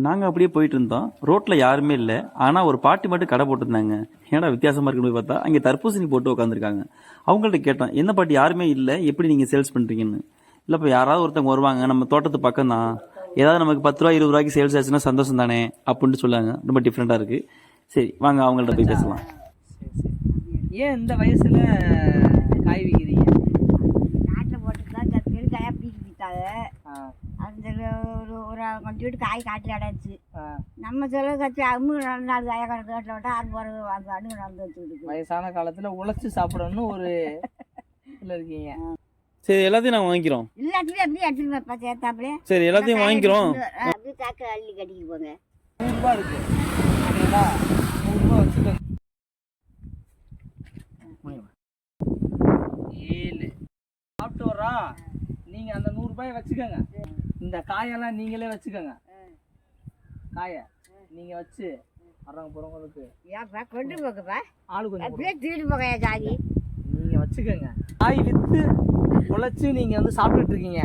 நாங்கள் அப்படியே போயிட்டு இருந்தோம். ரோட்டில் யாருமே இல்லை. ஆனால் ஒரு பாட்டி மட்டும் கடை போட்டிருந்தாங்க. ஏன்னா வித்தியாசமாக இருக்குன்னு போய் பார்த்தா அங்கே தர்பூசணி போட்டு உட்காந்துருக்காங்க. அவங்கள்ட்ட கேட்டோம், என்ன பாட்டி யாருமே இல்லை, எப்படி நீங்கள் சேல்ஸ் பண்ணுறீங்கன்னு. இல்லைப்பா, யாராவது ஒருத்தவங்க வருவாங்க, நம்ம தோட்டத்து பக்கம் தான், ஏதாவது நமக்கு 10 ரூபா 20 ரூபாய்க்கு சேல்ஸ் ஆச்சுன்னா சந்தோஷம் தானே அப்படின்ட்டு சொல்லாங்க. ரொம்ப டிஃப்ரெண்ட்டாக இருக்குது. சரி வாங்க அவங்கள்ட்ட போய் பேசலாம். ஏன் இந்த வயசுல காய் விற்கிறீங்க? காட்டில் போட்டு தான் பெருக்காயாக பீச்சு பீத்தாங்க. அந்த ஒரு கொஞ்சம் வீட்டு காய் காட்டில் அடைச்சு நம்ம செலவு கட்சி அம்மு 4 காயை கணக்கு வீட்டில் விட்டா 6 போகிறது அடுங்க நடந்து வச்சுக்கிட்டு வயசான காலத்துல உழைச்சு சாப்பிடணும்னு ஒரு இதில் இருக்கீங்க. சரி எல்லாத்தையும் நாங்கள் வாங்கிக்கிறோம். எல்லாத்தையும் அப்படியே எடுத்துட்டு வைப்பா சேர்த்தாப்புலே. சரி எல்லாத்தையும் வாங்கிக்கிறோம். அப்படியே சாக்கு அள்ளி கட்டிட்டு போங்க. 100 ரூபா இருக்கு. ஓகேங்களா? 100 ரூபா வச்சுக்கோங்க. 7 சாப்பிட்டு வர்றோம். நீங்கள் அந்த 100 ரூபாயை வச்சுக்கோங்க. இந்த காயெல்லாம் நீங்களே வச்சுக்கோங்க. காயை நீங்கள் வச்சு வர்றவங்க போகிறவங்களுக்கு ஏன்ப்பா கொண்டு போங்கப்பா, ஆளு கொஞ்சம் அப்படியே தூக்கிட்டு போங்க ஜாகி. நீங்கள் வச்சுக்கோங்க. காய் விற்று உழைச்சி நீங்கள் வந்து சாப்பிட்டுட்டு இருக்கீங்க.